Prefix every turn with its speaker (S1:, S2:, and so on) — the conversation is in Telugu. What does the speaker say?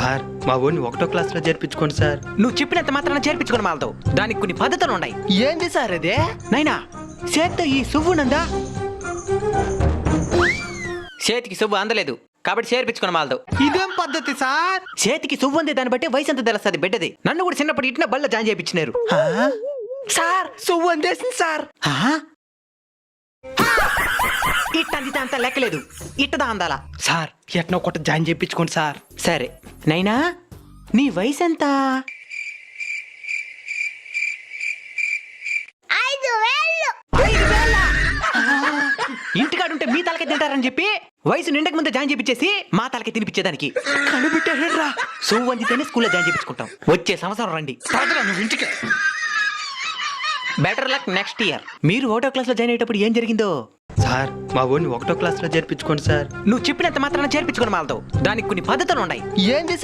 S1: సార్ మా ఊరిని 1వ క్లాస్లో చేర్పించుకోండి సార్.
S2: నువ్వు చెప్పినంత మాత్రాన చేర్పించుకుని మాలతావు. దానికి కొన్ని పద్ధతులు ఉన్నాయి.
S3: ఏంది సార్ అదే?
S2: నైనా చేత్తో ఈ సువ్వు నందా చేతికి సువ్వు అందలేదు కాబట్టి చేర్పించుకుని మాలతావు.
S3: ఇదేం పద్ధతి సార్?
S2: చేతికి సువ్వు ఉంది దాన్ని బట్టి వయసు ఎంత తెలుస్తుంది బిడ్డది. నన్ను కూడా చిన్నప్పుడు ఇట్లా బల్ల జాయిన్ చేయించినారు.
S3: సార్ సువ్వు అందేసింది సార్.
S2: ఇట్టందితే అంత లెక్కలేదు. ఇట్టదా అందాలా?
S3: సార్ ఎట్నో కొట్ట జాయిన్ చేయించుకోండి సార్.
S2: సరే నైనా నీ వయసు ఎంత? 5,000. ఇంటికాడుంటే మీ తలకే తింటారని చెప్పి వయసు నిండక ముందే జాయిన్ చేపించేసి మా తలకే తినిపించేదానికి
S3: కనిపెట్టారా?
S2: సువ్వు అందితేనే స్కూల్లో జాయిన్ చేపించుకుంటాం. వచ్చే సంవత్సరం రండి.
S3: నువ్వు ఇంటికి
S2: బెటర్ లక్ నెక్స్ట్ ఇయర్. మీరు 1వ క్లాస్లో జాయిన్ అయ్యేటప్పుడు ఏం జరిగిందో?
S1: సార్ మా ఊరిని 1వ క్లాస్లో చేర్పించుకోండి సార్.
S2: నువ్వు చెప్పినంత మాత్రాన చేర్పించుకుని మాలతావు. దానికి కొన్ని పద్ధతులు ఉన్నాయి.
S3: ఏంది